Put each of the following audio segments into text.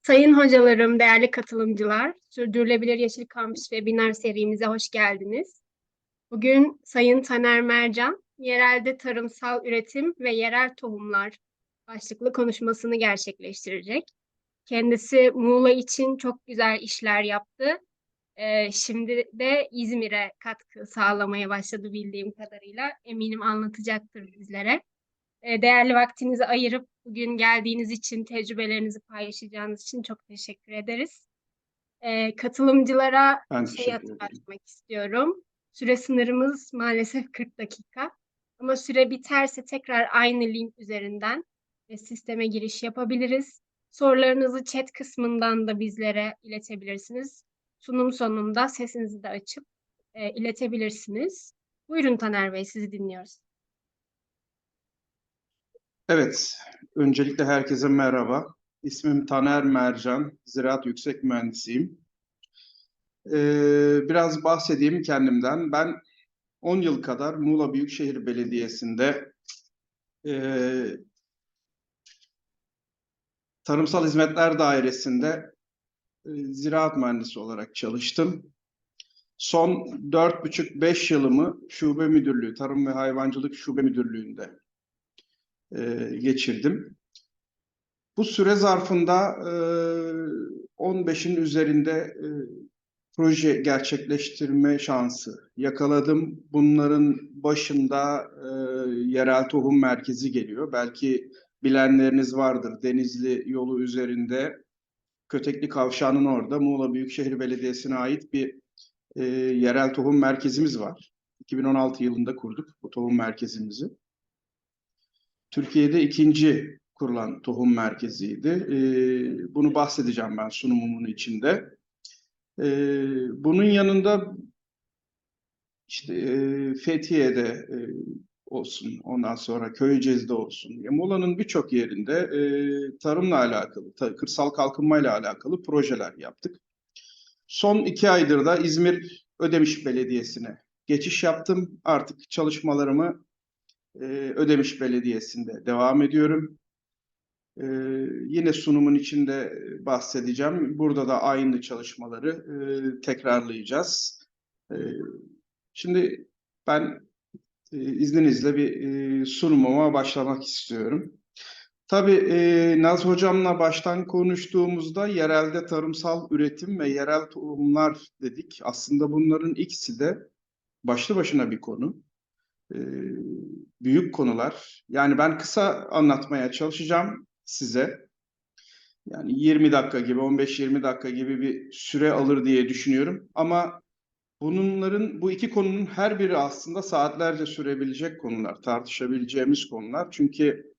Sayın hocalarım, değerli katılımcılar, Sürdürülebilir Yeşil Kampüs webinar serimize hoş geldiniz. Bugün Sayın Taner Mercan, yerelde tarımsal üretim ve yerel tohumlar başlıklı konuşmasını gerçekleştirecek. Kendisi Muğla için çok güzel işler yaptı. Şimdi de İzmir'e katkı sağlamaya başladı bildiğim kadarıyla. Eminim anlatacaktır bizlere. Değerli vaktinizi ayırıp bugün geldiğiniz için, tecrübelerinizi paylaşacağınız için çok teşekkür ederiz. Katılımcılara Ben şeyi teşekkür ederim. hatırlatmak istiyorum. Süre sınırımız maalesef 40 dakika. Ama süre biterse tekrar aynı link üzerinden sisteme giriş yapabiliriz. Sorularınızı chat kısmından da bizlere iletebilirsiniz. Sunum sonunda sesinizi de açıp iletebilirsiniz. Buyurun Taner Bey, sizi dinliyoruz. Evet, öncelikle herkese merhaba. İsmim Taner Mercan, Ziraat Yüksek Mühendisiyim. Biraz bahsedeyim kendimden. Ben 10 yıl kadar Muğla Büyükşehir Belediyesi'nde Tarımsal Hizmetler Dairesi'nde ziraat mühendisi olarak çalıştım. Son 4,5-5 yılımı şube müdürlüğü, Tarım ve Hayvancılık Şube Müdürlüğü'nde geçirdim. Bu süre zarfında 15'in üzerinde proje gerçekleştirme şansı yakaladım. Bunların başında yerel tohum merkezi geliyor. Belki bilenleriniz vardır. Denizli yolu üzerinde Kötekli Kavşağı'nın orada Muğla Büyükşehir Belediyesi'ne ait bir yerel tohum merkezimiz var. 2016 yılında kurduk bu tohum merkezimizi. Türkiye'de ikinci kurulan tohum merkeziydi. Bunu bahsedeceğim ben sunumumun içinde. Bunun yanında işte Fethiye'de olsun, ondan sonra Köyceğiz'de olsun, Muğla'nın birçok yerinde tarımla alakalı, kırsal kalkınmayla alakalı projeler yaptık. Son 2 aydır da İzmir Ödemiş Belediyesi'ne geçiş yaptım. Artık çalışmalarımı Ödemiş Belediyesi'nde devam ediyorum. Yine sunumun içinde bahsedeceğim. Burada da aynı çalışmaları tekrarlayacağız. Şimdi ben izninizle bir sunumuma başlamak istiyorum. Tabii Naz Hocam'la baştan konuştuğumuzda yerelde tarımsal üretim ve yerel tohumlar dedik. Aslında bunların ikisi de başlı başına bir konu. E, Büyük konular. Yani ben kısa anlatmaya çalışacağım size. Yani 20 dakika gibi, 15-20 dakika gibi bir süre alır diye düşünüyorum. Ama bu iki konunun her biri aslında saatlerce sürebilecek konular, tartışabileceğimiz konular. Çünkü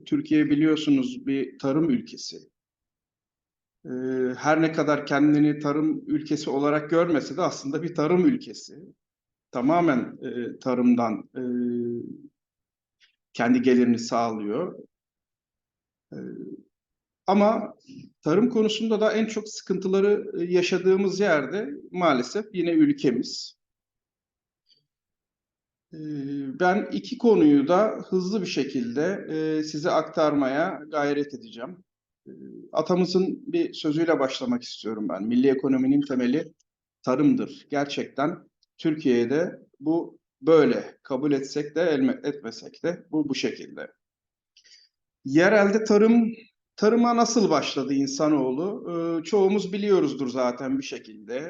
Türkiye biliyorsunuz bir tarım ülkesi. Her ne kadar kendini tarım ülkesi olarak görmese de aslında bir tarım ülkesi. Tamamen tarımdan kendi gelirini sağlıyor. E, Ama tarım konusunda da en çok sıkıntıları yaşadığımız yerde maalesef yine ülkemiz. Ben iki konuyu da hızlı bir şekilde size aktarmaya gayret edeceğim. Ee, Atamızın bir sözüyle başlamak istiyorum ben. Milli ekonominin temeli tarımdır. Gerçekten Türkiye'de bu böyle. Kabul etsek de etmesek de bu şekilde. Yerelde tarıma nasıl başladı insanoğlu? Çoğumuz biliyoruzdur zaten bir şekilde.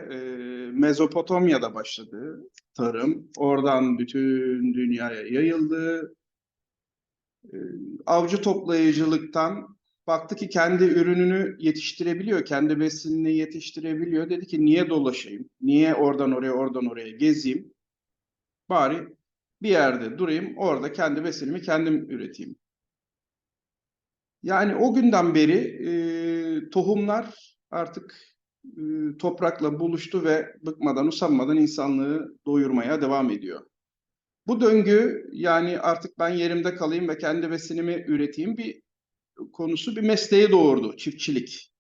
Mezopotamya'da başladı tarım. Oradan bütün dünyaya yayıldı. Ee, Avcı toplayıcılıktan baktı ki kendi ürününü yetiştirebiliyor, kendi besinini yetiştirebiliyor. Dedi ki niye dolaşayım? Niye oradan oraya, oradan oraya gezeyim? Bari bir yerde durayım, orada kendi besinimi kendim üreteyim. Yani o günden beri tohumlar artık toprakla buluştu ve bıkmadan usanmadan insanlığı doyurmaya devam ediyor. Bu döngü yani artık ben yerimde kalayım ve kendi besinimi üreteyim bir mesleği doğurdu, çiftçilik.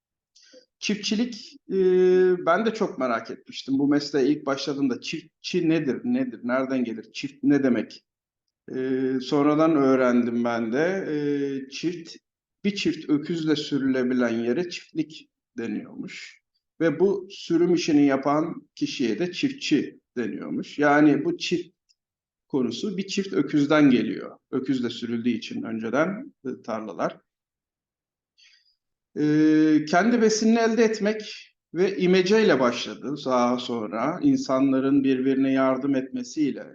Çiftçilik ben de çok merak etmiştim. Bu mesleğe ilk başladığımda çiftçi nedir, nereden gelir, çift ne demek? Sonradan öğrendim ben de. Çift bir çift öküzle sürülebilen yere çiftlik deniyormuş. Ve bu sürüm işini yapan kişiye de çiftçi deniyormuş. Yani bu çift konusu bir çift öküzden geliyor. Öküzle sürüldüğü için önceden tarlalar. Kendi besinini elde etmek ve imeceyle başladı. Daha sonra insanların birbirine yardım etmesiyle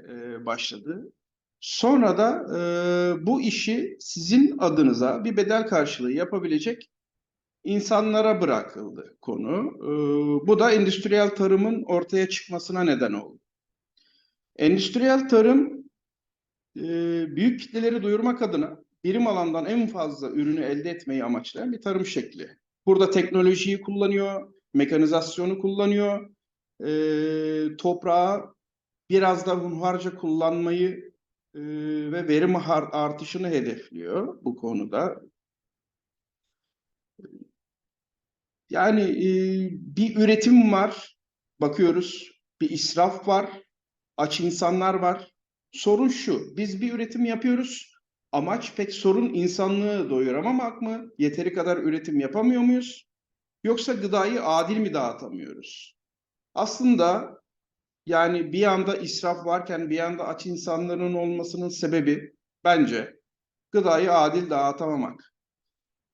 başladı. Sonra da bu işi sizin adınıza bir bedel karşılığı yapabilecek insanlara bırakıldı konu. Bu da endüstriyel tarımın ortaya çıkmasına neden oldu. Endüstriyel tarım büyük kitleleri duyurmak adına birim alandan en fazla ürünü elde etmeyi amaçlayan bir tarım şekli. Burada teknolojiyi kullanıyor, mekanizasyonu kullanıyor, toprağı biraz da hunharca kullanmayı ve verim artışını hedefliyor bu konuda. Yani bir üretim var, bakıyoruz, bir israf var, aç insanlar var. Sorun şu, biz bir üretim yapıyoruz. Amaç pek sorun insanlığı doyuramamak mı? Yeteri kadar üretim yapamıyor muyuz? Yoksa gıdayı adil mi dağıtamıyoruz? Aslında yani bir yanda israf varken bir yanda aç insanların olmasının sebebi bence gıdayı adil dağıtamamak.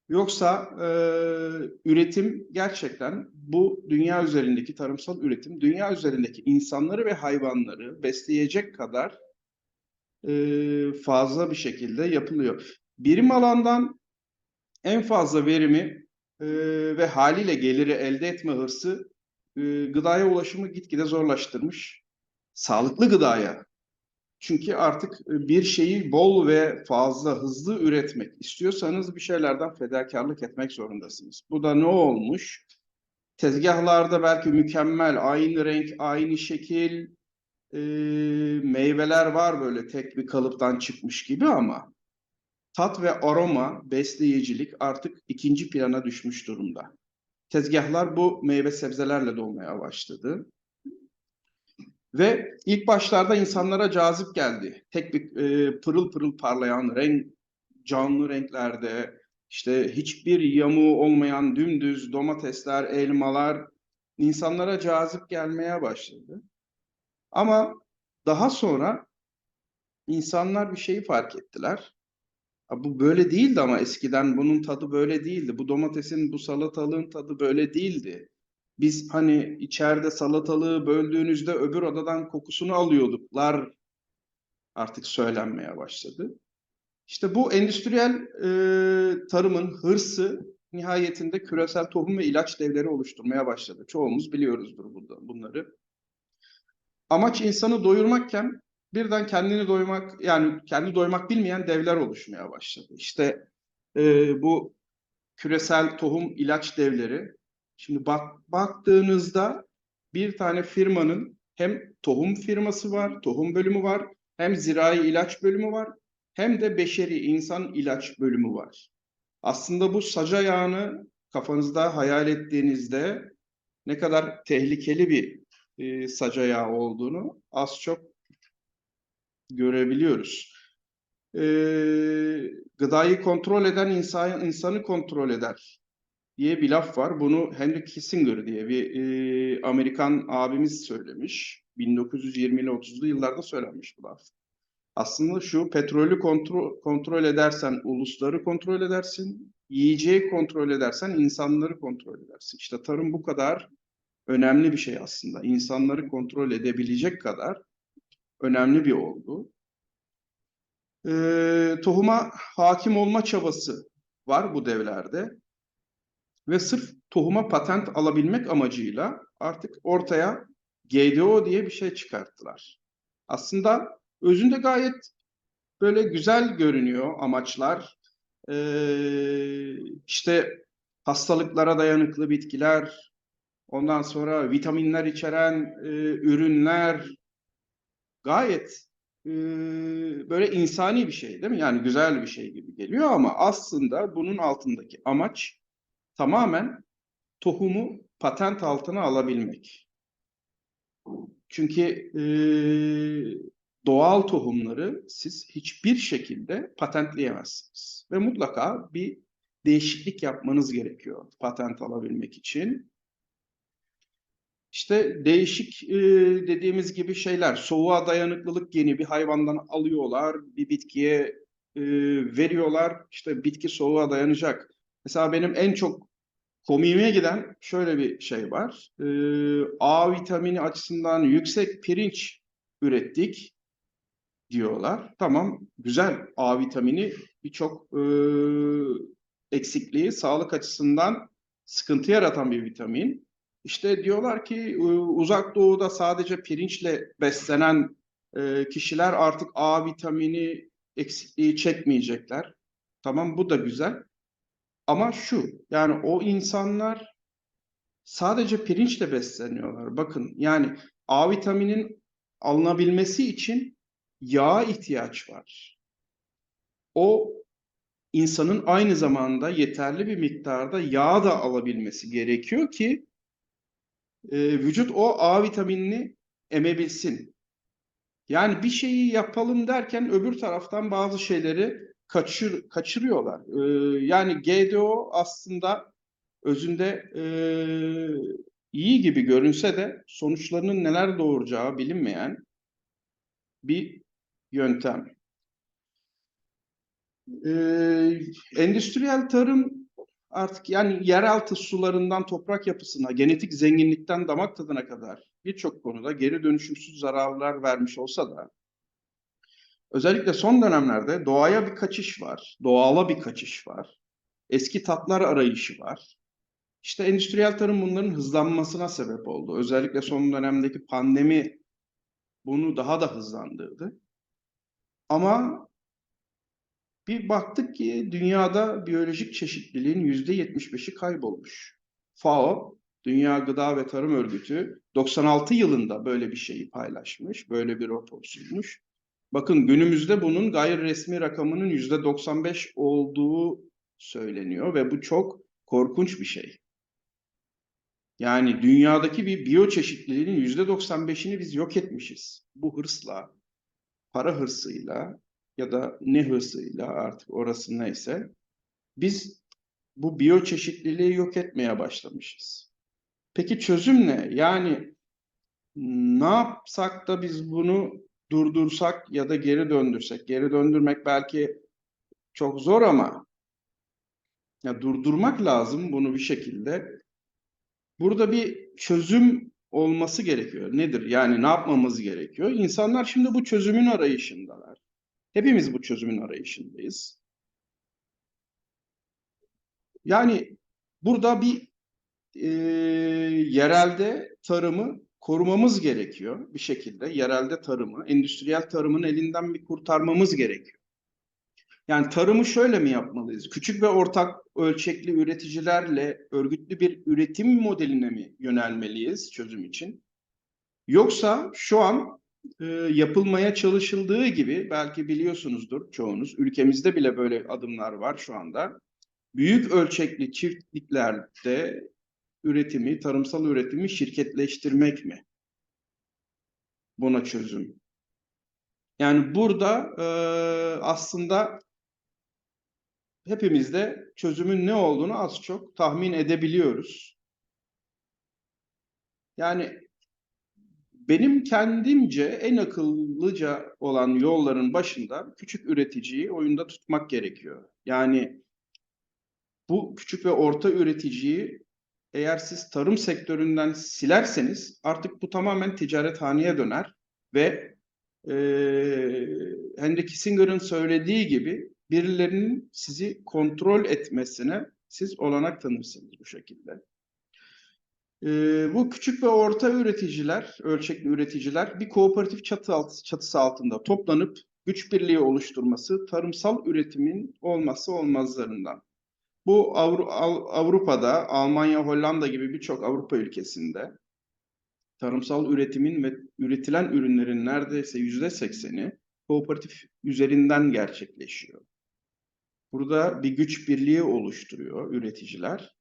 Yoksa üretim gerçekten bu dünya üzerindeki tarımsal üretim, dünya üzerindeki insanları ve hayvanları besleyecek kadar fazla bir şekilde yapılıyor. Birim alandan en fazla verimi ve haliyle geliri elde etme hırsı gıdaya ulaşımı gitgide zorlaştırmış. Sağlıklı gıdaya. Çünkü artık bir şeyi bol ve fazla hızlı üretmek istiyorsanız bir şeylerden fedakarlık etmek zorundasınız. Bu da ne olmuş? Tezgahlarda belki mükemmel, aynı renk, aynı şekil meyveler var böyle tek bir kalıptan çıkmış gibi ama tat ve aroma, besleyicilik artık ikinci plana düşmüş durumda. Tezgahlar bu meyve sebzelerle dolmaya başladı. Ve ilk başlarda insanlara cazip geldi. Tek bir pırıl pırıl parlayan renk, canlı renklerde, işte hiçbir yamuğu olmayan dümdüz domatesler, elmalar insanlara cazip gelmeye başladı. Ama daha sonra insanlar bir şeyi fark ettiler. Bu böyle değildi ama eskiden bunun tadı böyle değildi. Bu domatesin, bu salatalığın tadı böyle değildi. Biz hani içeride salatalığı böldüğünüzde öbür odadan kokusunu alıyorduklar artık söylenmeye başladı. İşte bu endüstriyel tarımın hırsı nihayetinde küresel tohum ve ilaç devleri oluşturmaya başladı. Çoğumuz biliyoruzdur bunları. Amaç insanı doyurmakken birden kendini doymak, yani kendi doymak bilmeyen devler oluşmaya başladı. İşte bu küresel tohum ilaç devleri. Şimdi baktığınızda bir tane firmanın hem tohum firması var, tohum bölümü var, hem zirai ilaç bölümü var, hem de beşeri insan ilaç bölümü var. Aslında bu saca yağını kafanızda hayal ettiğinizde ne kadar tehlikeli bir saca yağı olduğunu az çok görebiliyoruz. Gıdayı kontrol eden insanı kontrol eder diye bir laf var. Bunu Henry Kissinger diye bir Amerikan abimiz söylemiş. 1920'li 30'lu yıllarda söylenmiş bu laf. Aslında şu, petrolü kontrol edersen ulusları kontrol edersin, yiyeceği kontrol edersen insanları kontrol edersin. İşte tarım bu kadar önemli bir şey aslında. İnsanları kontrol edebilecek kadar önemli bir olgu. Tohuma hakim olma çabası var bu devlerde. Ve sırf tohuma patent alabilmek amacıyla artık ortaya GDO diye bir şey çıkarttılar. Aslında özünde gayet böyle güzel görünüyor amaçlar. İşte hastalıklara dayanıklı bitkiler, ondan sonra vitaminler içeren ürünler gayet böyle insani bir şey değil mi? Yani güzel bir şey gibi geliyor ama aslında bunun altındaki amaç tamamen tohumu patent altına alabilmek. Çünkü doğal tohumları siz hiçbir şekilde patentleyemezsiniz. Ve mutlaka bir değişiklik yapmanız gerekiyor patent alabilmek için. İşte değişik dediğimiz gibi şeyler, soğuğa dayanıklılık geni bir hayvandan alıyorlar, bir bitkiye veriyorlar. İşte bitki soğuğa dayanacak. Mesela benim en çok komiğime giden şöyle bir şey var. A vitamini açısından yüksek pirinç ürettik diyorlar. Tamam, güzel. A vitamini birçok eksikliği sağlık açısından sıkıntı yaratan bir vitamin. İşte diyorlar ki Uzak Doğu'da sadece pirinçle beslenen kişiler artık A vitamini eksikliği çekmeyecekler. Tamam, bu da güzel. Ama şu, yani o insanlar sadece pirinçle besleniyorlar. Bakın, yani A vitaminin alınabilmesi için yağa ihtiyaç var. O insanın aynı zamanda yeterli bir miktarda yağ da alabilmesi gerekiyor ki vücut o A vitaminini emebilsin. Yani bir şeyi yapalım derken öbür taraftan bazı şeyleri kaçırıyorlar. Yani GDO aslında özünde iyi gibi görünse de sonuçlarının neler doğuracağı bilinmeyen bir yöntem. Endüstriyel tarım artık, yani yeraltı sularından toprak yapısına, genetik zenginlikten damak tadına kadar birçok konuda geri dönüşümsüz zararlar vermiş olsa da özellikle son dönemlerde doğaya bir kaçış var, doğala bir kaçış var, eski tatlar arayışı var. İşte endüstriyel tarım bunların hızlanmasına sebep oldu. Özellikle son dönemdeki pandemi bunu daha da hızlandırdı. Ama bir baktık ki dünyada biyolojik çeşitliliğin %75'i kaybolmuş. FAO, Dünya Gıda ve Tarım Örgütü 96 yılında böyle bir şeyi paylaşmış, böyle bir rapor sunmuş. Bakın, günümüzde bunun gayri resmi rakamının %95 olduğu söyleniyor ve bu çok korkunç bir şey. Yani dünyadaki bir biyoçeşitliliğin %95'ini biz yok etmişiz. Bu hırsla, para hırsıyla ya da ne hırsıyla, artık orası neyse, biz bu biyoçeşitliliği yok etmeye başlamışız. Peki çözüm ne? Yani ne yapsak da biz bunu durdursak ya da geri döndürsek? Geri döndürmek belki çok zor ama ya durdurmak lazım bunu bir şekilde. Burada bir çözüm olması gerekiyor. Nedir? Yani ne yapmamız gerekiyor? İnsanlar şimdi bu çözümün arayışındalar. Hepimiz bu çözümün arayışındayız. Yani burada bir yerelde tarımı korumamız gerekiyor bir şekilde. Yerelde tarımı, endüstriyel tarımın elinden bir kurtarmamız gerekiyor. Yani tarımı şöyle mi yapmalıyız? Küçük ve ortak ölçekli üreticilerle örgütlü bir üretim modeline mi yönelmeliyiz çözüm için? Yoksa şu an yapılmaya çalışıldığı gibi, belki biliyorsunuzdur çoğunuz, ülkemizde bile böyle adımlar var şu anda. Büyük ölçekli çiftliklerde üretimi, tarımsal üretimi şirketleştirmek mi buna çözüm? Yani burada aslında hepimiz de çözümün ne olduğunu az çok tahmin edebiliyoruz. Yani benim kendimce en akıllıca olan yolların başında küçük üreticiyi oyunda tutmak gerekiyor. Yani bu küçük ve orta üreticiyi eğer siz tarım sektöründen silerseniz artık bu tamamen ticarethaneye döner ve Henry Kissinger'ın söylediği gibi birilerinin sizi kontrol etmesine siz olanak tanırsınız bu şekilde. Bu küçük ve orta üreticiler, ölçekli üreticiler bir kooperatif çatısı altında toplanıp güç birliği oluşturması tarımsal üretimin olmazsa olmazlarından. Bu Avrupa'da, Almanya, Hollanda gibi birçok Avrupa ülkesinde tarımsal üretimin ve üretilen ürünlerin neredeyse %80'i kooperatif üzerinden gerçekleşiyor. Burada bir güç birliği oluşturuyor üreticiler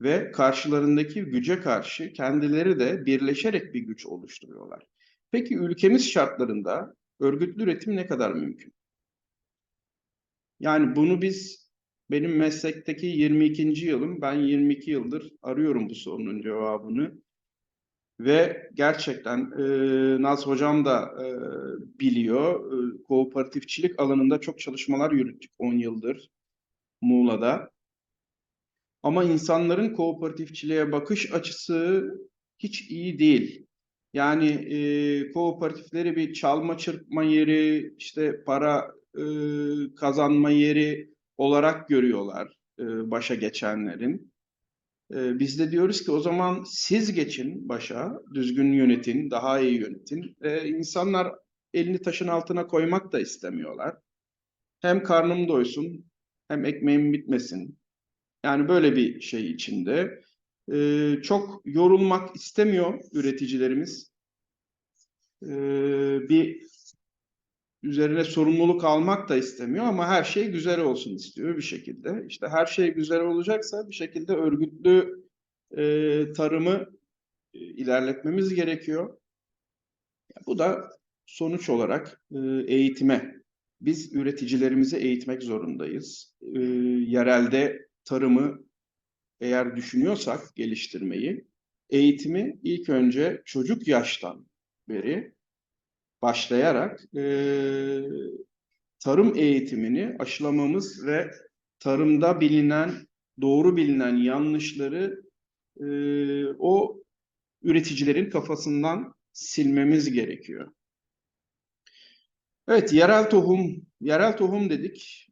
ve karşılarındaki güce karşı kendileri de birleşerek bir güç oluşturuyorlar. Peki ülkemiz şartlarında örgütlü üretim ne kadar mümkün? Yani bunu biz Benim meslekteki 22. yılım. Ben 22 yıldır arıyorum bu sorunun cevabını. Ve gerçekten Naz Hocam da biliyor. Kooperatifçilik alanında çok çalışmalar yürüttük 10 yıldır Muğla'da. Ama insanların kooperatifçiliğe bakış açısı hiç iyi değil. Yani kooperatifleri bir çalma çırpma yeri, işte para kazanma yeri olarak görüyorlar başa geçenlerin. Biz de diyoruz ki o zaman siz geçin başa, düzgün yönetin, daha iyi yönetin. İnsanlar elini taşın altına koymak da istemiyorlar. Hem karnım doysun, hem ekmeğim bitmesin. Yani böyle bir şey içinde. Çok yorulmak istemiyor üreticilerimiz. Bir üzerine sorumluluk almak da istemiyor ama her şey güzel olsun istiyor bir şekilde. İşte her şey güzel olacaksa bir şekilde örgütlü tarımı ilerletmemiz gerekiyor. Bu da sonuç olarak eğitime. Biz üreticilerimizi eğitmek zorundayız. Yerelde tarımı eğer düşünüyorsak geliştirmeyi, eğitimi ilk önce çocuk yaştan beri başlayarak tarım eğitimini aşılamamız ve tarımda bilinen, doğru bilinen yanlışları o üreticilerin kafasından silmemiz gerekiyor. Evet, yerel tohum dedik.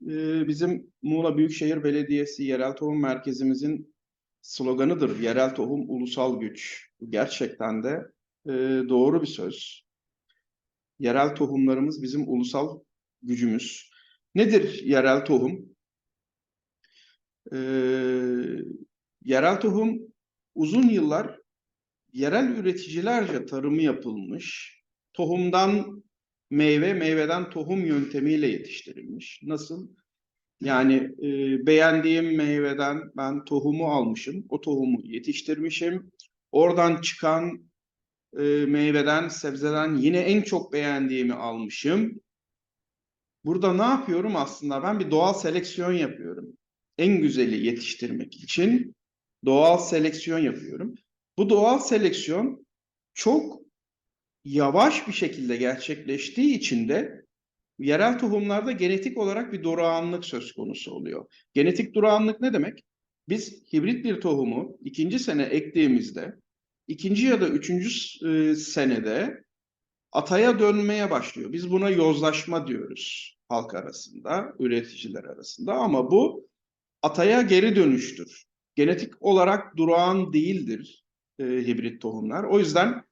Bizim Muğla Büyükşehir Belediyesi yerel tohum merkezimizin sloganıdır. Yerel tohum ulusal güç. Gerçekten de doğru bir söz. Yerel tohumlarımız bizim ulusal gücümüz. Nedir yerel tohum? Yerel tohum uzun yıllar yerel üreticilerce tarımı yapılmış, tohumdan meyve, meyveden tohum yöntemiyle yetiştirilmiş. Nasıl? Yani beğendiğim meyveden ben tohumu almışım, o tohumu yetiştirmişim. Oradan çıkan meyveden, sebzeden yine en çok beğendiğimi almışım. Burada ne yapıyorum aslında? Ben bir doğal seleksiyon yapıyorum. En güzeli yetiştirmek için doğal seleksiyon yapıyorum. Bu doğal seleksiyon çok yavaş bir şekilde gerçekleştiği için de yerel tohumlarda genetik olarak bir durağanlık söz konusu oluyor. Genetik durağanlık ne demek? Biz hibrit bir tohumu ikinci sene ektiğimizde, ikinci ya da üçüncü senede ataya dönmeye başlıyor. Biz buna yozlaşma diyoruz halk arasında, üreticiler arasında ama bu ataya geri dönüştür. Genetik olarak durağan değildir hibrit tohumlar. O yüzden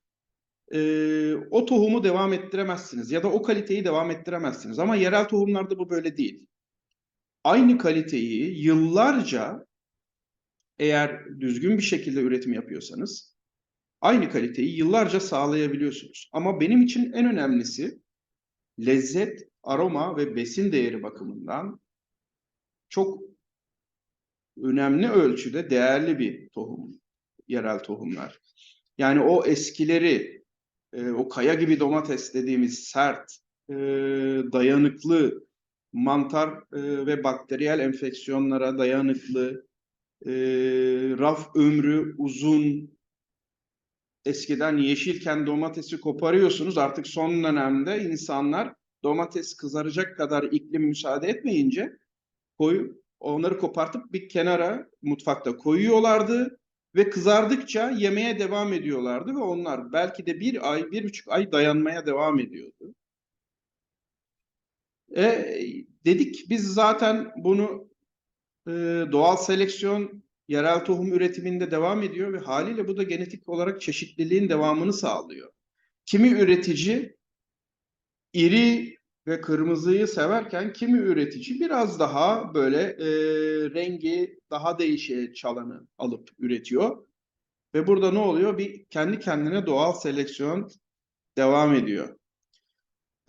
o tohumu devam ettiremezsiniz ya da o kaliteyi devam ettiremezsiniz. Ama yerel tohumlarda bu böyle değil. Aynı kaliteyi yıllarca eğer düzgün bir şekilde üretim yapıyorsanız aynı kaliteyi yıllarca sağlayabiliyorsunuz. Ama benim için en önemlisi lezzet, aroma ve besin değeri bakımından çok önemli ölçüde değerli bir tohum, yerel tohumlar. Yani o eskileri, o kaya gibi domates dediğimiz sert, dayanıklı, mantar ve bakteriyel enfeksiyonlara dayanıklı, raf ömrü uzun, eskiden yeşilken domatesi koparıyorsunuz. Artık son dönemde insanlar domates kızaracak kadar iklim müsaade etmeyince onları kopartıp bir kenara mutfakta koyuyorlardı ve kızardıkça yemeye devam ediyorlardı ve onlar belki de bir ay, 1,5 ay dayanmaya devam ediyordu. Dedik biz zaten bunu doğal seleksiyon yerel tohum üretiminde devam ediyor ve haliyle bu da genetik olarak çeşitliliğin devamını sağlıyor. Kimi üretici iri ve kırmızıyı severken kimi üretici biraz daha böyle rengi daha değişik çalanı alıp üretiyor. Ve burada ne oluyor? Bir kendi kendine doğal seleksiyon devam ediyor.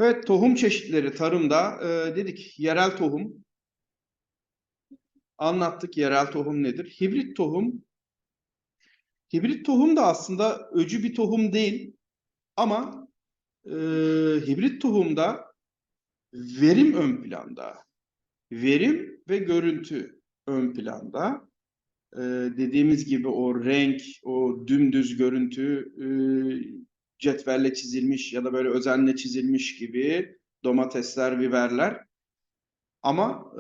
Evet, tohum çeşitleri tarımda dedik yerel tohum anlattık. Yerel tohum nedir? Hibrit tohum da aslında öcü bir tohum değil ama hibrit tohumda verim ön planda. Verim ve görüntü. ön planda. Dediğimiz gibi o renk, o dümdüz görüntü cetvelle çizilmiş ya da böyle özenle çizilmiş gibi domatesler, biberler. Ama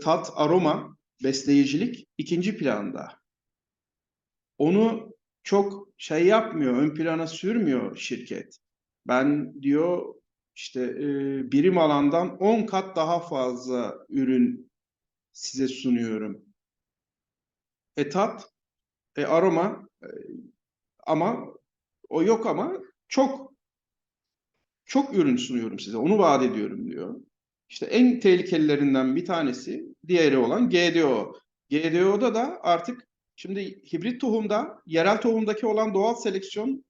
tat, aroma, besleyicilik ikinci planda. Onu çok şey yapmıyor, ön plana sürmüyor şirket. Ben diyor işte birim alandan 10 kat daha fazla ürün size sunuyorum. Tat, aroma ama o yok ama çok çok ürün sunuyorum size. Onu vaat ediyorum diyor. İşte en tehlikelilerinden bir tanesi diğeri olan GDO. GDO'da da artık şimdi hibrit tohumda yerel tohumdaki olan doğal seleksiyon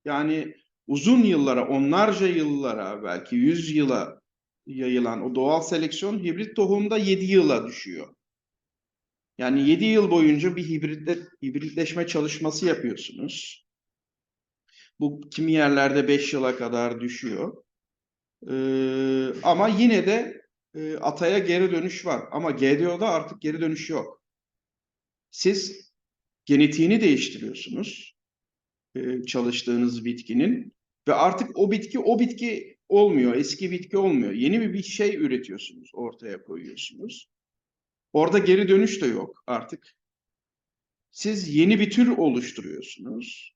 yani uzun yıllara, onlarca yıllara belki 100 yıla yayılan o doğal seleksiyon hibrit tohumda 7 yıla düşüyor. Yani 7 yıl boyunca bir hibritleşme çalışması yapıyorsunuz. Bu kimi yerlerde 5 yıla kadar düşüyor. Ama yine de ataya geri dönüş var. Ama GDO'da artık geri dönüş yok. Siz genetiğini değiştiriyorsunuz çalıştığınız bitkinin ve artık o bitki olmuyor, eski bitki olmuyor. Yeni bir şey üretiyorsunuz, ortaya koyuyorsunuz. Orada geri dönüş de yok artık. Siz yeni bir tür oluşturuyorsunuz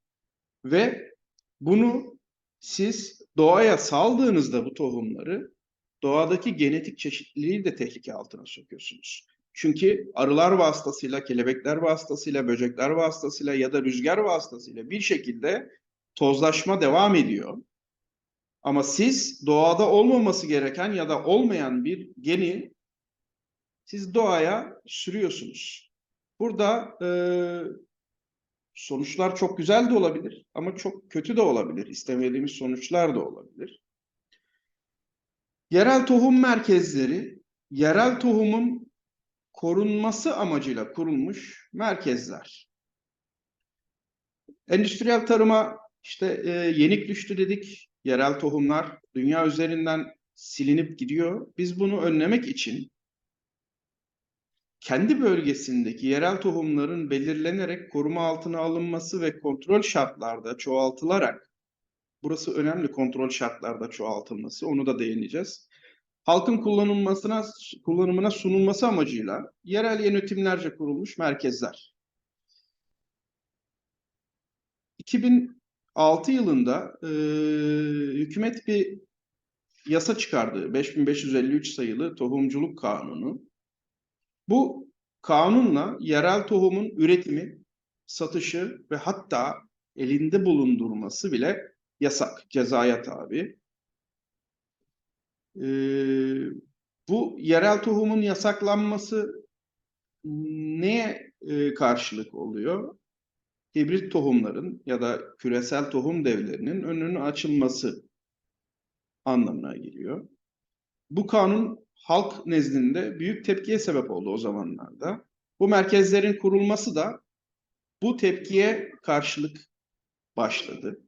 ve bunu siz doğaya saldığınızda bu tohumları doğadaki genetik çeşitliliği de tehlike altına sokuyorsunuz. Çünkü arılar vasıtasıyla, kelebekler vasıtasıyla, böcekler vasıtasıyla ya da rüzgar vasıtasıyla bir şekilde tozlaşma devam ediyor. Ama siz doğada olmaması gereken ya da olmayan bir geni siz doğaya sürüyorsunuz. Burada sonuçlar çok güzel de olabilir ama çok kötü de olabilir. İstemediğimiz sonuçlar da olabilir. Yerel tohum merkezleri, yerel tohumun korunması amacıyla kurulmuş merkezler. Endüstriyel tarıma işte yenik düştü dedik. Yerel tohumlar dünya üzerinden silinip gidiyor. Biz bunu önlemek için kendi bölgesindeki yerel tohumların belirlenerek koruma altına alınması ve kontrol şartlarda çoğaltılarak, burası önemli, kontrol şartlarda çoğaltılması, onu da değineceğiz. Halkın kullanımına sunulması amacıyla yerel yönetimlerce kurulmuş merkezler. 2006 yılında hükümet bir yasa çıkardı. 5553 sayılı Tohumculuk Kanunu. Bu kanunla yerel tohumun üretimi, satışı ve hatta elinde bulundurması bile yasak, cezaya tabi. Bu yerel tohumun yasaklanması neye karşılık oluyor? Hibrit tohumların ya da küresel tohum devlerinin önünün açılması anlamına geliyor. Bu kanun halk nezdinde büyük tepkiye sebep oldu o zamanlarda. Bu merkezlerin kurulması da bu tepkiye karşılık başladı.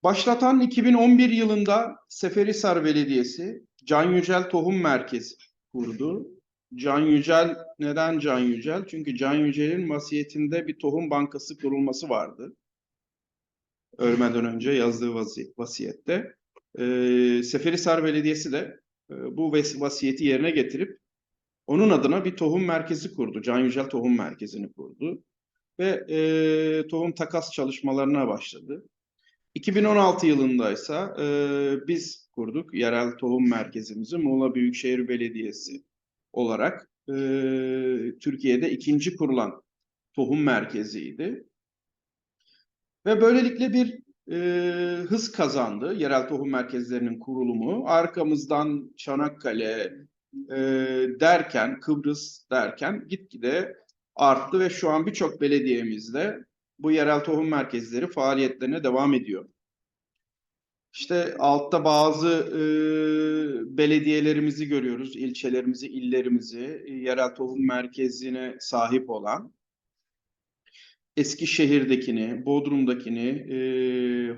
Başlatan 2011 yılında Seferihisar Belediyesi Can Yücel Tohum Merkezi kurdu. Can Yücel, neden Can Yücel? Çünkü Can Yücel'in vasiyetinde bir tohum bankası kurulması vardı. Ölmeden önce yazdığı vasiyette. Seferihisar Belediyesi de bu vasiyeti yerine getirip onun adına bir tohum merkezi kurdu. Can Yücel Tohum Merkezi'ni kurdu. Ve tohum takas çalışmalarına başladı. 2016 yılında ise biz kurduk yerel tohum merkezimizi Muğla Büyükşehir Belediyesi olarak Türkiye'de ikinci kurulan tohum merkeziydi. Ve böylelikle bir hız kazandı yerel tohum merkezlerinin kurulumu. Arkamızdan Çanakkale derken, Kıbrıs derken gitgide arttı ve şu an birçok belediyemizde bu yerel tohum merkezleri faaliyetlerine devam ediyor. İşte altta bazı belediyelerimizi görüyoruz, ilçelerimizi, illerimizi, yerel tohum merkezine sahip olan. Eskişehir'dekini, Bodrum'dakini,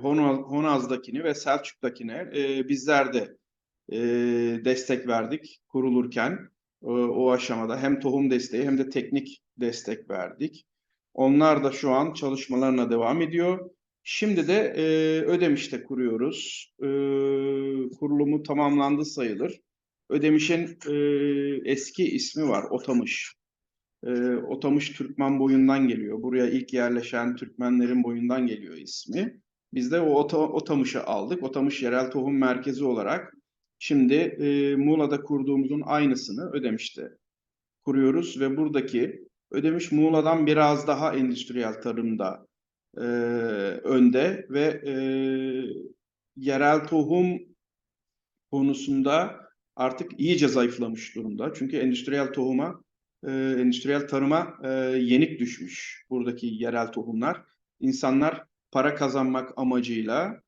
Honaz'dakini ve Selçuk'takine bizler de destek verdik kurulurken. o aşamada hem tohum desteği hem de teknik destek verdik. Onlar da şu an çalışmalarına devam ediyor. Şimdi de Ödemiş'te kuruyoruz. Kurulumu tamamlandı sayılır. Ödemiş'in eski ismi var, Otamış. Otamış Türkmen boyundan geliyor. Buraya ilk yerleşen Türkmenlerin boyundan geliyor ismi. Biz de o Otamış'ı aldık. Otamış Yerel Tohum Merkezi olarak şimdi Muğla'da kurduğumuzun aynısını Ödemiş'te kuruyoruz ve buradaki Ödemiş Muğla'dan biraz daha endüstriyel tarımda önde ve yerel tohum konusunda artık iyice zayıflamış durumda. Çünkü endüstriyel tarıma yenik düşmüş buradaki yerel tohumlar. İnsanlar para kazanmak amacıyla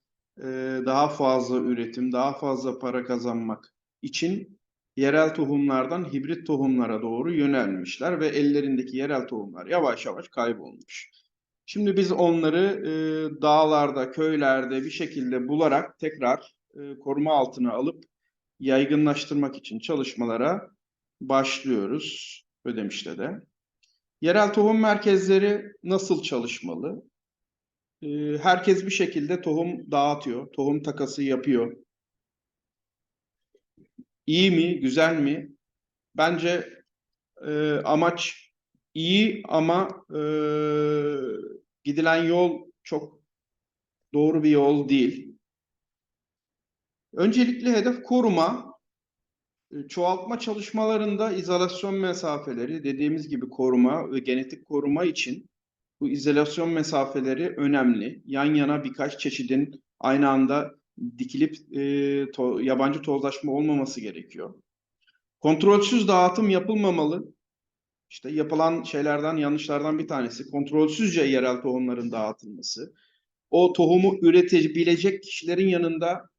daha fazla üretim, daha fazla para kazanmak için yerel tohumlardan hibrit tohumlara doğru yönelmişler ve ellerindeki yerel tohumlar yavaş yavaş kaybolmuş. Şimdi biz onları dağlarda, köylerde bir şekilde bularak tekrar koruma altına alıp yaygınlaştırmak için çalışmalara başlıyoruz Ödemiş'te de. Yerel tohum merkezleri nasıl çalışmalı? Herkes bir şekilde tohum dağıtıyor, tohum takası yapıyor. İyi mi, güzel mi? Bence amaç iyi ama gidilen yol çok doğru bir yol değil. Öncelikli hedef koruma. Çoğaltma çalışmalarında izolasyon mesafeleri, dediğimiz gibi koruma ve genetik koruma için bu izolasyon mesafeleri önemli. Yan yana birkaç çeşidin aynı anda dikilip yabancı tozlaşma olmaması gerekiyor. Kontrolsüz dağıtım yapılmamalı. İşte yapılan şeylerden, yanlışlardan bir tanesi kontrolsüzce yerel tohumların dağıtılması. O tohumu üretebilecek kişilerin yanında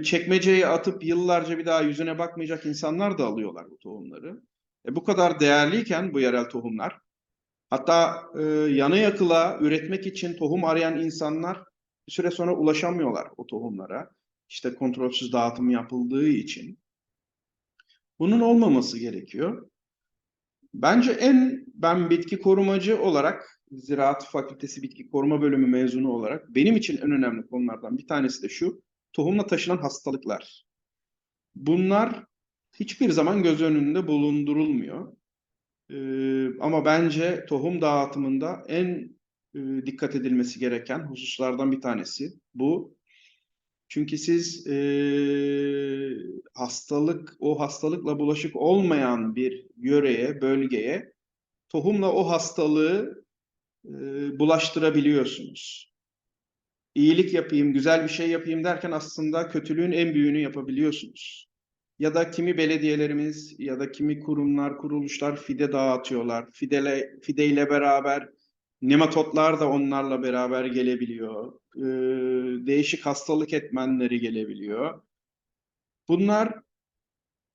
çekmeceye atıp yıllarca bir daha yüzüne bakmayacak insanlar da alıyorlar bu tohumları. Bu kadar değerliyken bu yerel tohumlar, hatta yana yakıla üretmek için tohum arayan insanlar bir süre sonra ulaşamıyorlar o tohumlara. İşte kontrolsüz dağıtım yapıldığı için. Bunun olmaması gerekiyor. Bence ben bitki korumacı olarak, Ziraat Fakültesi Bitki Koruma Bölümü mezunu olarak benim için en önemli konulardan bir tanesi de şu: tohumla taşınan hastalıklar. Bunlar hiçbir zaman göz önünde bulundurulmuyor. Ama bence tohum dağıtımında en dikkat edilmesi gereken hususlardan bir tanesi bu. Çünkü siz o hastalıkla bulaşık olmayan bir yöreye, bölgeye tohumla o hastalığı bulaştırabiliyorsunuz. İyilik yapayım, güzel bir şey yapayım derken aslında kötülüğün en büyüğünü yapabiliyorsunuz. Ya da kimi belediyelerimiz ya da kimi kurumlar, kuruluşlar fide dağıtıyorlar. Fideyle beraber nematotlar da onlarla beraber gelebiliyor. Değişik hastalık etmenleri gelebiliyor. Bunlar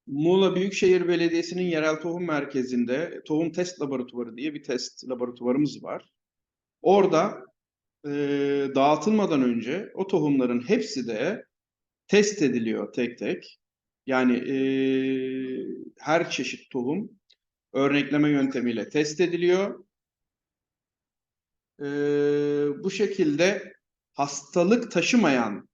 Muğla Büyükşehir Belediyesi'nin yerel tohum merkezinde tohum test laboratuvarı diye bir test laboratuvarımız var. Orada dağıtılmadan önce o tohumların hepsi de test ediliyor tek tek. Yani her çeşit tohum örnekleme yöntemiyle test ediliyor. Bu şekilde hastalık taşımayan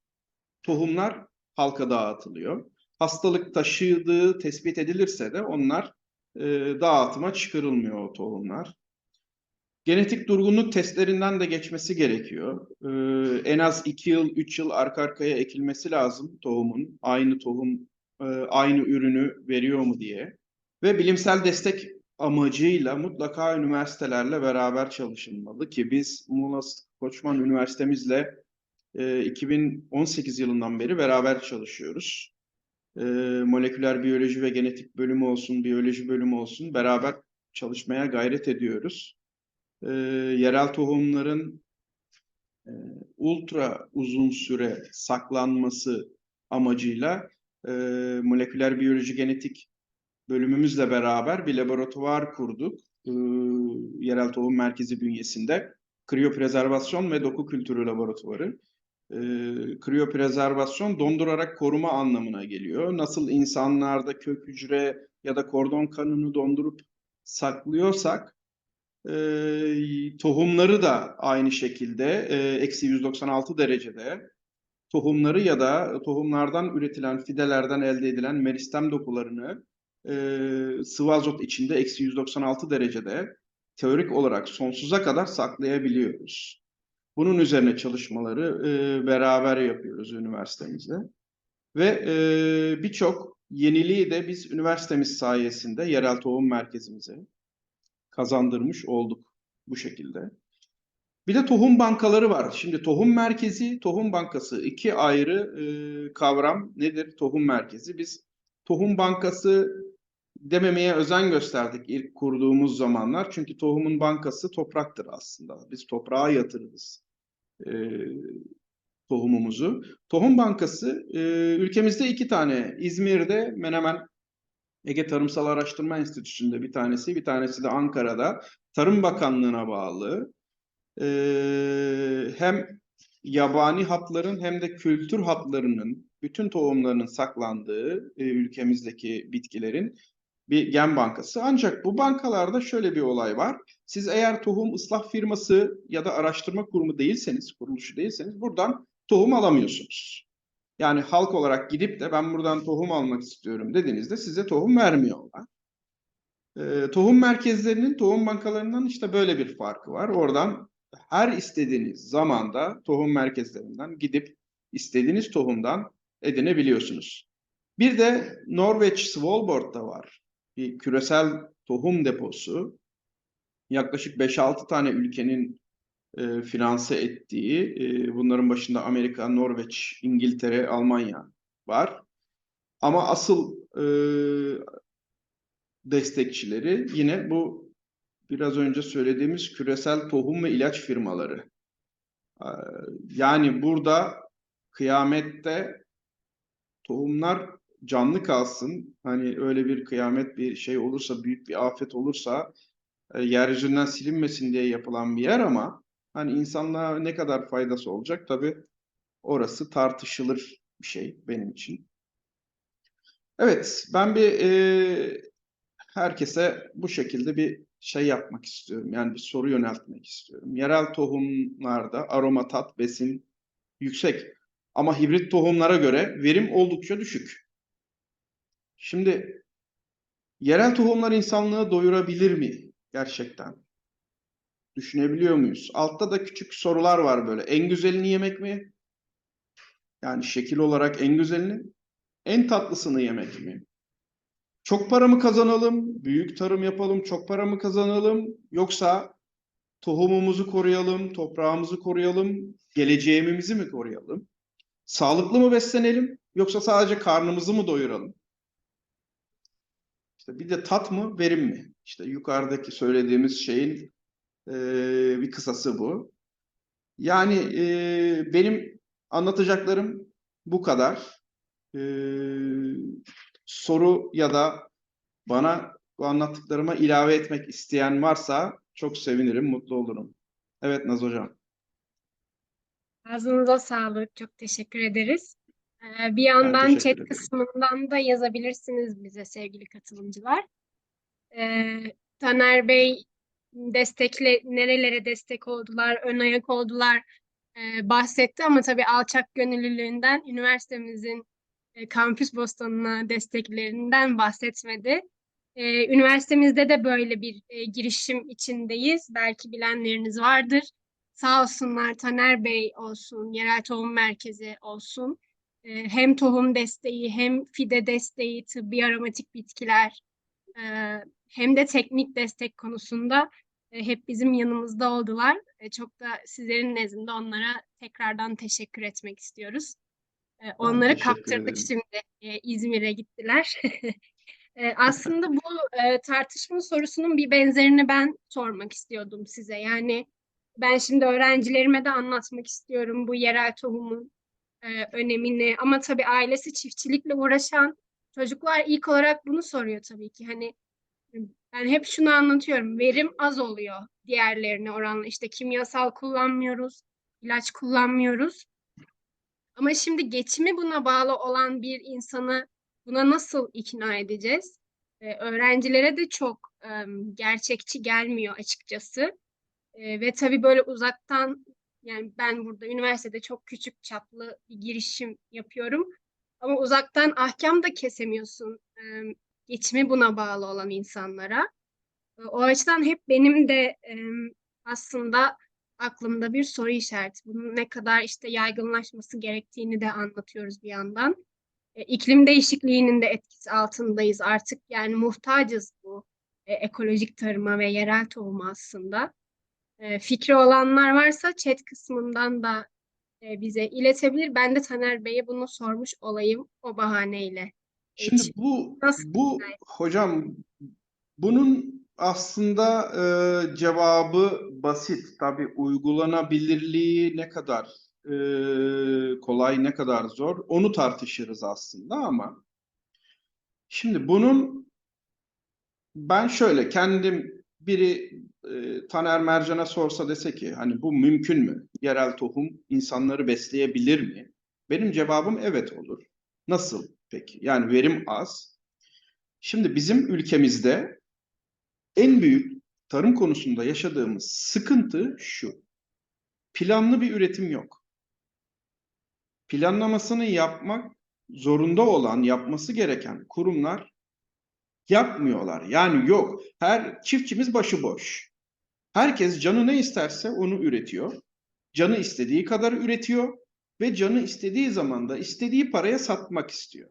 tohumlar halka dağıtılıyor. Hastalık taşıdığı tespit edilirse de onlar dağıtıma çıkarılmıyor o tohumlar. Genetik durgunluk testlerinden de geçmesi gerekiyor. En az 2 yıl, 3 yıl arka arkaya ekilmesi lazım tohumun. Aynı tohum, aynı ürünü veriyor mu diye. Ve bilimsel destek amacıyla mutlaka üniversitelerle beraber çalışılmalı ki biz Muğla Koçman Üniversitemizle 2018 yılından beri beraber çalışıyoruz. Moleküler biyoloji ve genetik bölümü olsun, biyoloji bölümü olsun beraber çalışmaya gayret ediyoruz. Yerel tohumların ultra uzun süre saklanması amacıyla moleküler biyoloji genetik bölümümüzle beraber bir laboratuvar kurduk. Yerel Tohum Merkezi bünyesinde kriyoprezervasyon ve doku kültürü laboratuvarı. Kriyoprezervasyon dondurarak koruma anlamına geliyor. Nasıl insanlarda kök hücre ya da kordon kanunu dondurup saklıyorsak tohumları da aynı şekilde eksi 196 derecede tohumları ya da tohumlardan üretilen fidelerden elde edilen meristem dokularını sıvı azot içinde eksi 196 derecede teorik olarak sonsuza kadar saklayabiliyoruz. Bunun üzerine çalışmaları beraber yapıyoruz üniversitemizde. Ve birçok yeniliği de biz üniversitemiz sayesinde yerel tohum merkezimize kazandırmış olduk bu şekilde. Bir de tohum bankaları var. Şimdi tohum merkezi, tohum bankası iki ayrı kavram. Nedir tohum merkezi? Biz tohum bankası dememeye özen gösterdik ilk kurduğumuz zamanlar. Çünkü tohumun bankası topraktır aslında. Biz toprağa yatırırız tohumumuzu. Tohum bankası ülkemizde iki tane. İzmir'de Menemen Ege Tarımsal Araştırma Enstitüsü'nde bir tanesi, bir tanesi de Ankara'da Tarım Bakanlığı'na bağlı. Hem yabani hatların hem de kültür hatlarının bütün tohumlarının saklandığı ülkemizdeki bitkilerin bir gen bankası. Ancak bu bankalarda şöyle bir olay var. Siz eğer tohum ıslah firması ya da araştırma kurumu değilseniz, kuruluşu değilseniz buradan tohum alamıyorsunuz. Yani halk olarak gidip de ben buradan tohum almak istiyorum dediğinizde size tohum vermiyorlar. Tohum merkezlerinin, tohum bankalarından işte böyle bir farkı var. Oradan her istediğiniz zamanda tohum merkezlerinden gidip istediğiniz tohumdan edinebiliyorsunuz. Bir de Norveç Svalbard'da var. Bir küresel tohum deposu. Yaklaşık 5-6 tane ülkenin finanse ettiği, bunların başında Amerika, Norveç, İngiltere, Almanya var. Ama asıl destekçileri yine bu biraz önce söylediğimiz küresel tohum ve ilaç firmaları. Yani burada kıyamette tohumlar canlı kalsın. Hani öyle bir kıyamet bir şey olursa, büyük bir afet olursa yeryüzünden silinmesin diye yapılan bir yer ama hani insanlığa ne kadar faydası olacak tabii orası tartışılır bir şey benim için. Evet, ben bir herkese bu şekilde bir şey yapmak istiyorum. Yani bir soru yöneltmek istiyorum. Yerel tohumlarda aroma, tat, besin yüksek ama hibrit tohumlara göre verim oldukça düşük. Şimdi yerel tohumlar insanlığı doyurabilir mi gerçekten? Düşünebiliyor muyuz? Altta da küçük sorular var böyle. En güzelini yemek mi? Yani şekil olarak en güzelini. En tatlısını yemek mi? Çok para mı kazanalım? Büyük tarım yapalım, çok para mı kazanalım? Yoksa tohumumuzu koruyalım, toprağımızı koruyalım, geleceğimizi mi koruyalım? Sağlıklı mı beslenelim yoksa sadece karnımızı mı doyuralım? İşte bir de tat mı, verim mi? İşte yukarıdaki söylediğimiz şeyin bir kısası bu. Yani benim anlatacaklarım bu kadar. E, Soru ya da bana bu anlattıklarıma ilave etmek isteyen varsa çok sevinirim, mutlu olurum. Evet Naz Hocam. Ağzınıza sağlık. Çok teşekkür ederiz. Bir Ben yandan chat teşekkür ederim. kısmından da yazabilirsiniz bize sevgili katılımcılar. Taner Bey nerelere destek oldular, ön ayak oldular bahsetti ama tabii alçak gönüllülüğünden üniversitemizin Kampüs Bostanı'na desteklerinden bahsetmedi. Üniversitemizde de böyle bir girişim içindeyiz. Belki bilenleriniz vardır. Sağ olsunlar Taner Bey olsun, Yerel Tohum Merkezi olsun. Hem tohum desteği hem fide desteği, tıbbi aromatik bitkiler, e, hem de teknik destek konusunda hep bizim yanımızda oldular. Çok da sizlerin nezdinde onlara tekrardan teşekkür etmek istiyoruz. Ben Onları teşekkür kaptırdık ederim. şimdi. İzmir'e gittiler. Aslında bu tartışma sorusunun bir benzerini ben sormak istiyordum size. Yani ben şimdi öğrencilerime de anlatmak istiyorum bu yerel tohumun önemini. Ama tabii ailesi çiftçilikle uğraşan çocuklar ilk olarak bunu soruyor tabii ki. Hani ben hep şunu anlatıyorum. Verim az oluyor diğerlerine oranla. İşte kimyasal kullanmıyoruz, ilaç kullanmıyoruz. Ama şimdi geçimi buna bağlı olan bir insanı buna nasıl ikna edeceğiz? Öğrencilere de çok gerçekçi gelmiyor açıkçası. Ve tabii böyle uzaktan, yani ben burada üniversitede çok küçük çaplı bir girişim yapıyorum. Ama uzaktan ahkam da kesemiyorsun. Geçimi buna bağlı olan insanlara. O açıdan hep benim de aslında aklımda bir soru işareti. Bunun ne kadar işte yaygınlaşması gerektiğini de anlatıyoruz bir yandan. İklim değişikliğinin de etkisi altındayız artık. Yani muhtacız bu ekolojik tarıma ve yerel tohuma aslında. Fikri olanlar varsa chat kısmından da bize iletebilir. Ben de Taner Bey'e bunu sormuş olayım o bahaneyle. Şimdi Hiç bu nasıl? bu hocam, bunun aslında cevabı basit. Tabii uygulanabilirliği ne kadar kolay, ne kadar zor onu tartışırız aslında, ama şimdi bunun, ben şöyle kendim, biri Taner Mercan'a sorsa, dese ki hani bu mümkün mü? Yerel tohum insanları besleyebilir mi? Benim cevabım evet olur. Nasıl peki? Yani verim az. Şimdi bizim ülkemizde en büyük tarım konusunda yaşadığımız sıkıntı şu: planlı bir üretim yok. Planlamasını yapmak zorunda olan, yapması gereken kurumlar yapmıyorlar. Yani yok. Her çiftçimiz başıboş. Herkes canı ne isterse onu üretiyor. Canı istediği kadar üretiyor ve canı istediği zaman da istediği paraya satmak istiyor.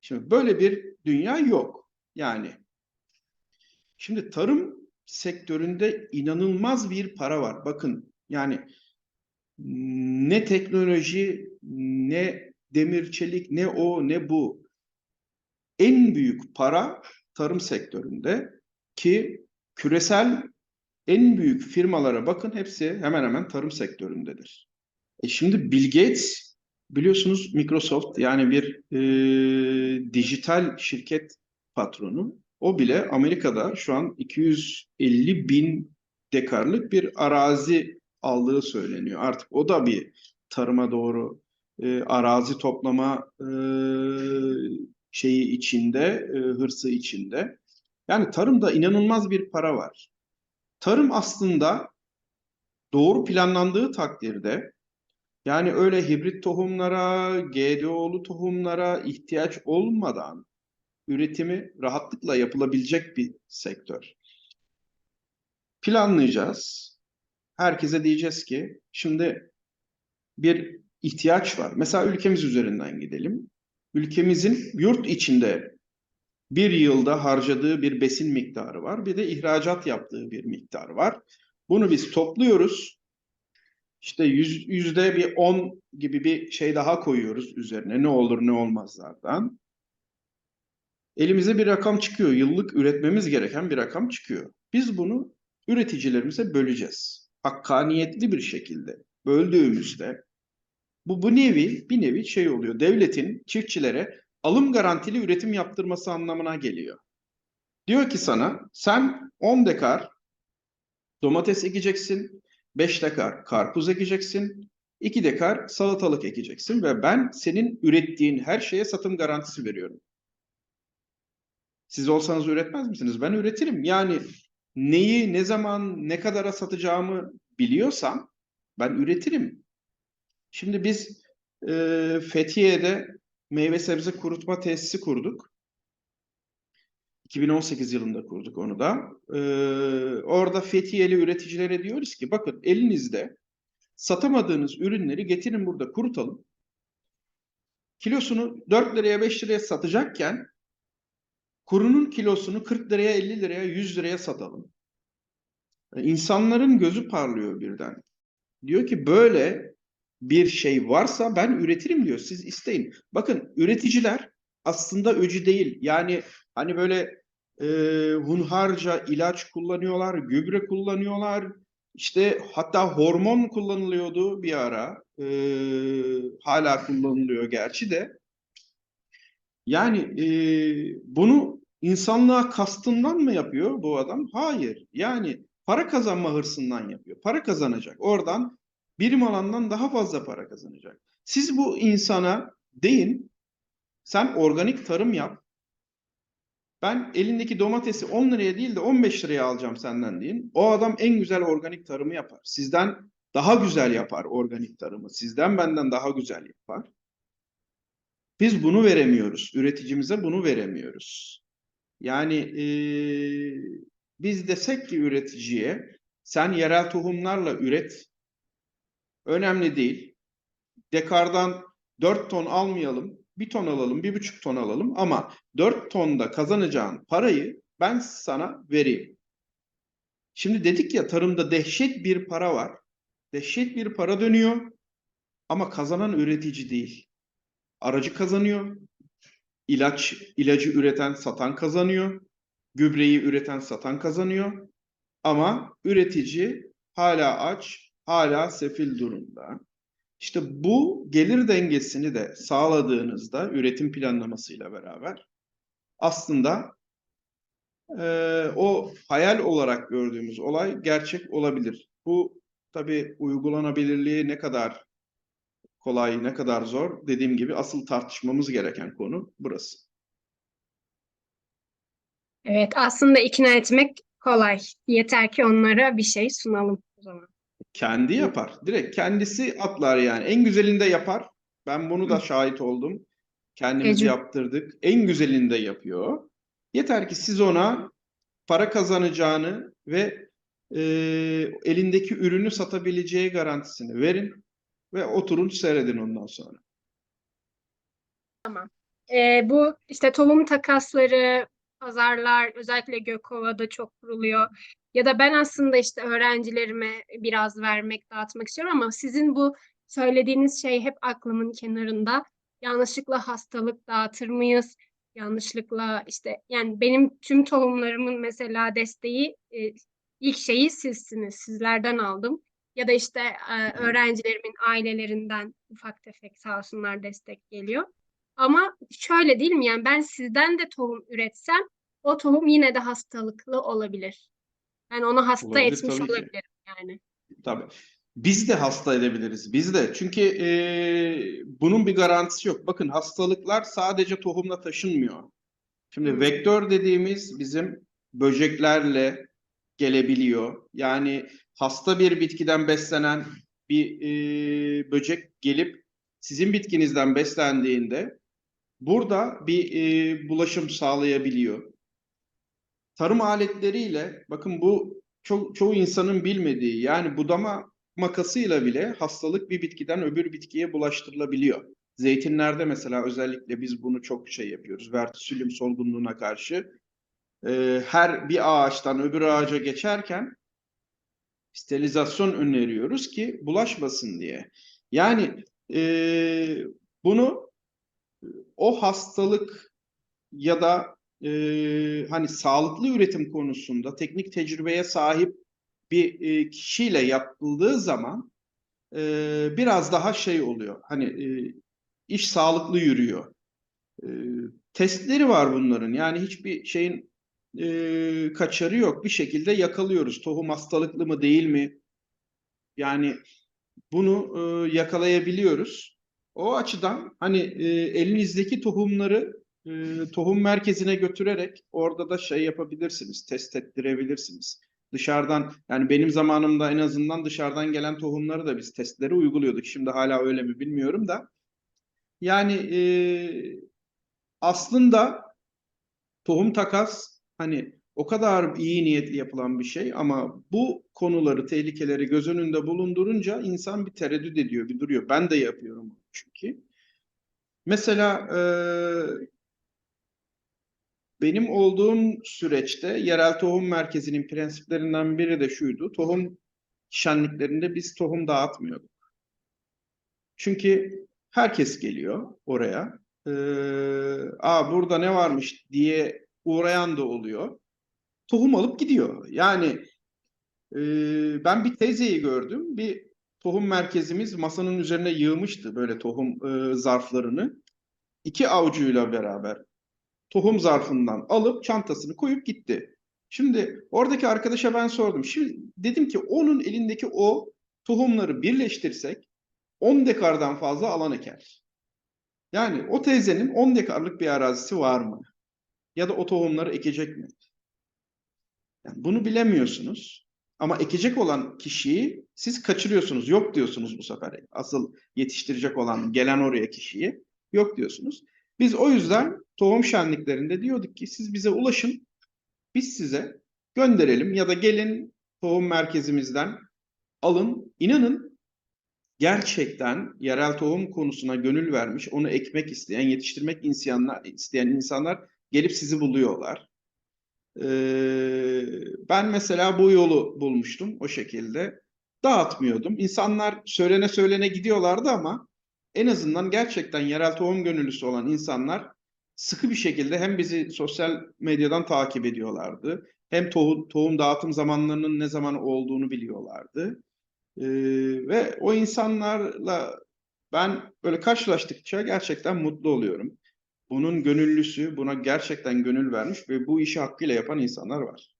Şimdi böyle bir dünya yok. Yani şimdi tarım sektöründe inanılmaz bir para var. Bakın yani, ne teknoloji, ne demir çelik, ne o ne bu. En büyük para tarım sektöründe, ki küresel en büyük firmalara bakın, hepsi hemen hemen tarım sektöründedir. Şimdi Bill Gates, biliyorsunuz, Microsoft, yani bir dijital şirket patronu. O bile Amerika'da şu an 250 bin dekarlık bir arazi aldığı söyleniyor. Artık o da bir tarıma doğru arazi toplama şeyi içinde, hırsı içinde. Yani tarımda inanılmaz bir para var. Tarım aslında doğru planlandığı takdirde, yani öyle hibrit tohumlara, GDO'lu tohumlara ihtiyaç olmadan üretimi rahatlıkla yapılabilecek bir sektör. Planlayacağız. Herkese diyeceğiz ki şimdi bir ihtiyaç var. Mesela ülkemiz üzerinden gidelim. Ülkemizin yurt içinde bir yılda harcadığı bir besin miktarı var. Bir de ihracat yaptığı bir miktar var. Bunu biz topluyoruz. İşte yüzde bir 10 gibi bir şey daha koyuyoruz üzerine, ne olur ne olmazlardan. Elimize bir rakam çıkıyor. Yıllık üretmemiz gereken bir rakam çıkıyor. Biz bunu üreticilerimize böleceğiz. Hakkaniyetli bir şekilde böldüğümüzde bu bir nevi şey oluyor. Devletin çiftçilere alım garantili üretim yaptırması anlamına geliyor. Diyor ki sana, sen 10 dekar domates ekeceksin, 5 dekar karpuz ekeceksin, 2 dekar salatalık ekeceksin ve ben senin ürettiğin her şeye satım garantisi veriyorum. Siz olsanız üretmez misiniz? Ben üretirim. Yani neyi, ne zaman, ne kadara satacağımı biliyorsam ben üretirim. Şimdi biz Fethiye'de meyve sebze kurutma tesisi kurduk. 2018 yılında kurduk onu da. Orada Fethiyeli üreticilere diyoruz ki, bakın, elinizde satamadığınız ürünleri getirin, burada kurutalım. Kilosunu 4 liraya 5 liraya satacakken kurunun kilosunu 40 liraya 50 liraya 100 liraya satalım. İnsanların gözü parlıyor birden. Diyor ki böyle bir şey varsa ben üretirim diyor. Siz isteyin. Bakın, üreticiler aslında öcü değil. Yani hani böyle hunharca ilaç kullanıyorlar, gübre kullanıyorlar. İşte hatta hormon kullanılıyordu bir ara. Hala kullanılıyor gerçi de. Yani bunu insanlığa kastından mı yapıyor bu adam? Hayır. Yani para kazanma hırsından yapıyor. Para kazanacak. Oradan birim alandan daha fazla para kazanacak. Siz bu insana deyin, sen organik tarım yap. Ben elindeki domatesi 10 liraya değil de 15 liraya alacağım senden deyin. O adam en güzel organik tarımı yapar. Sizden daha güzel yapar organik tarımı. Sizden benden daha güzel yapar. Biz bunu veremiyoruz. Üreticimize bunu veremiyoruz. Yani biz desek ki üreticiye sen yerel tohumlarla üret. Önemli değil. Dekardan 4 ton almayalım. 1 ton alalım, 1,5 ton alalım ama 4 tonda kazanacağın parayı ben sana vereyim. Şimdi dedik ya tarımda dehşet bir para var. Dehşet bir para dönüyor ama kazanan üretici değil. Aracı kazanıyor. İlacı üreten, satan kazanıyor. Gübreyi üreten, satan kazanıyor. Ama üretici hala aç, hala sefil durumda. İşte bu gelir dengesini de sağladığınızda üretim planlamasıyla beraber aslında o hayal olarak gördüğümüz olay gerçek olabilir. Bu tabii uygulanabilirliği ne kadar kolay, ne kadar zor dediğim gibi asıl tartışmamız gereken konu burası. Evet, aslında ikna etmek kolay. Yeter ki onlara bir şey sunalım o zaman. Kendi yapar. Direkt kendisi atlar yani. En güzelinde yapar. Ben bunu da şahit oldum. Kendimiz Tecrübe. yaptırdık. En güzelinde yapıyor. Yeter ki siz ona para kazanacağını ve e, elindeki ürünü satabileceği garantisini verin ve oturun seyredin ondan sonra. Bu işte tohum takasları, pazarlar özellikle Gökova'da çok kuruluyor. Ya da ben aslında işte öğrencilerime biraz vermek, dağıtmak istiyorum ama sizin bu söylediğiniz şey hep aklımın kenarında. Yanlışlıkla hastalık dağıtır mıyız? Yanlışlıkla işte yani benim tüm tohumlarımın mesela desteği ilk şeyi sizsiniz. Sizlerden aldım. Ya da işte öğrencilerimin ailelerinden ufak tefek sağ olsunlar destek geliyor. Ama şöyle değil mi? Yani ben sizden de tohum üretsem o tohum yine de hastalıklı olabilir. Ben onu hasta Olabilir etmiş tabii ki. olabilirim yani. Tabii. Biz de hasta edebiliriz. Biz de. Çünkü bunun bir garantisi yok. Bakın hastalıklar sadece tohumla taşınmıyor. Şimdi Hmm. vektör dediğimiz bizim böceklerle gelebiliyor. Yani hasta bir bitkiden beslenen bir böcek gelip sizin bitkinizden beslendiğinde burada bir bulaşım sağlayabiliyor. Tarım aletleriyle bakın bu çoğu insanın bilmediği yani budama makasıyla bile hastalık bir bitkiden öbür bitkiye bulaştırılabiliyor. Zeytinlerde mesela özellikle biz bunu çok şey yapıyoruz. Vertisülyum solgunluğuna karşı her bir ağaçtan öbür ağaca geçerken sterilizasyon öneriyoruz ki bulaşmasın diye. Yani bunu o hastalık ya da hani sağlıklı üretim konusunda teknik tecrübeye sahip bir kişiyle yapıldığı zaman biraz daha şey oluyor. Hani iş sağlıklı yürüyor. E, Testleri var bunların. Yani hiçbir şeyin kaçarı yok. Bir şekilde yakalıyoruz. Tohum hastalıklı mı değil mi? Yani bunu yakalayabiliyoruz. O açıdan hani elinizdeki tohumları tohum merkezine götürerek orada da şey yapabilirsiniz, test ettirebilirsiniz. Dışarıdan yani benim zamanımda en azından dışarıdan gelen tohumları da biz testleri uyguluyorduk. Şimdi hala öyle mi bilmiyorum da. Yani aslında tohum takas hani o kadar iyi niyetli yapılan bir şey ama bu konuları, tehlikeleri göz önünde bulundurunca insan bir tereddüt ediyor, bir duruyor. Ben de yapıyorum çünkü. Mesela benim olduğum süreçte yerel tohum merkezinin prensiplerinden biri de şuydu. Tohum şenliklerinde biz tohum dağıtmıyorduk. Çünkü herkes geliyor oraya. Burada ne varmış diye uğrayan da oluyor. Tohum alıp gidiyor. Yani ben bir teyzeyi gördüm. Bir tohum merkezimiz masanın üzerine yığmıştı böyle tohum zarflarını. İki avucuyla beraber tohum zarfından alıp çantasını koyup gitti. Şimdi oradaki arkadaşa ben sordum. Şimdi dedim ki onun elindeki o tohumları birleştirsek 10 dekardan fazla alan eker. Yani o teyzenin 10 dekarlık bir arazisi var mı? ya da o tohumları ekecek mi? Yani bunu bilemiyorsunuz. Ama ekecek olan kişiyi siz kaçırıyorsunuz. Yok diyorsunuz bu sefer. Asıl yetiştirecek olan, gelen oraya kişiyi yok diyorsunuz. Biz o yüzden tohum şenliklerinde diyorduk ki siz bize ulaşın, biz size gönderelim ya da gelin tohum merkezimizden alın. İnanın gerçekten yerel tohum konusuna gönül vermiş, onu ekmek isteyen, yetiştirmek isteyen insanlar gelip sizi buluyorlar. Ben mesela bu yolu bulmuştum o şekilde. Dağıtmıyordum. İnsanlar söylene söylene gidiyorlardı ama en azından gerçekten yerel tohum gönüllüsü olan insanlar sıkı bir şekilde hem bizi sosyal medyadan takip ediyorlardı, hem tohum dağıtım zamanlarının ne zaman olduğunu biliyorlardı. Ve o insanlarla ben böyle karşılaştıkça gerçekten mutlu oluyorum. Bunun gönüllüsü, buna gerçekten gönül vermiş ve bu işi hakkıyla yapan insanlar var.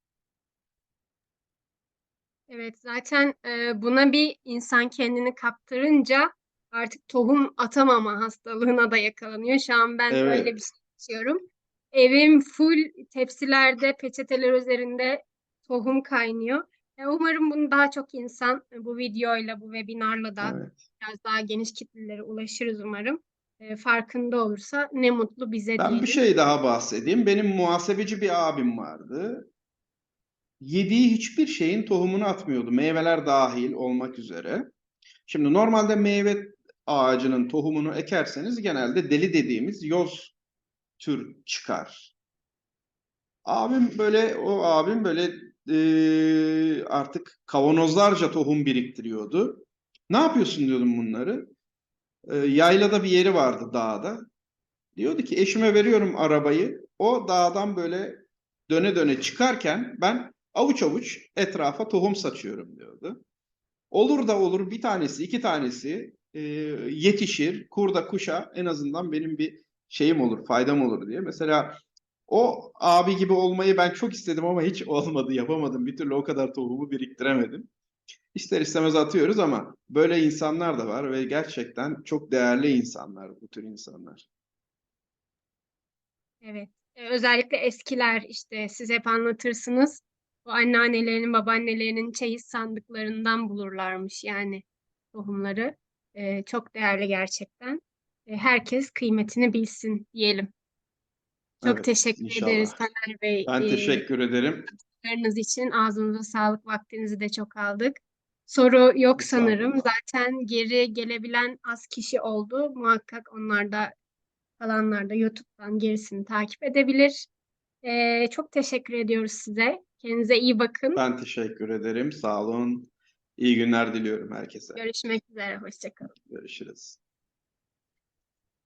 Evet, zaten buna bir insan kendini kaptırınca artık tohum atamama hastalığına da yakalanıyor. Şu an ben öyle bir Evet, şey yaşıyorum. Evim full tepsilerde, peçeteler üzerinde tohum kaynıyor. Umarım bunu daha çok insan bu videoyla, bu webinarla da evet. biraz daha geniş kitlelere ulaşırız umarım. Farkında olursa ne mutlu bize Ben bir diyelim. şey daha bahsedeyim. Benim muhasebeci bir abim vardı. Yediği hiçbir şeyin tohumunu atmıyordu. Meyveler dahil olmak üzere. Şimdi normalde meyve ağacının tohumunu ekerseniz genelde deli dediğimiz yoz tür çıkar. O abim böyle artık kavanozlarca tohum biriktiriyordu. Ne yapıyorsun diyordum bunları. Yaylada bir yeri vardı dağda. Diyordu ki eşime veriyorum arabayı. O dağdan böyle döne döne çıkarken ben avuç avuç etrafa tohum saçıyorum diyordu. Olur da olur bir tanesi, iki tanesi yetişir. Kurda kuşa en azından benim bir şeyim olur, faydam olur diye. Mesela o abi gibi olmayı ben çok istedim ama hiç olmadı, yapamadım. Bir türlü o kadar tohumu biriktiremedim. İster istemez atıyoruz ama böyle insanlar da var ve gerçekten çok değerli insanlar bu tür insanlar. Evet. Özellikle eskiler işte siz hep anlatırsınız. O anneannelerinin, babaannelerinin çeyiz sandıklarından bulurlarmış yani tohumları. Çok değerli gerçekten. Herkes kıymetini bilsin diyelim. Çok Evet, teşekkür ederiz inşallah. Taner Bey. Ben teşekkür ederim. Yorumlarınız için ağzınıza sağlık. Vaktinizi de çok aldık. Soru yok sanırım. Estağfurullah. Zaten geri gelebilen az kişi oldu. Muhakkak onlar da kalanlar da YouTube'dan gerisini takip edebilir. Çok teşekkür ediyoruz size. Kendinize iyi bakın. Ben teşekkür ederim. Sağ olun. İyi günler diliyorum herkese. Görüşmek üzere. Hoşça kalın. Görüşürüz.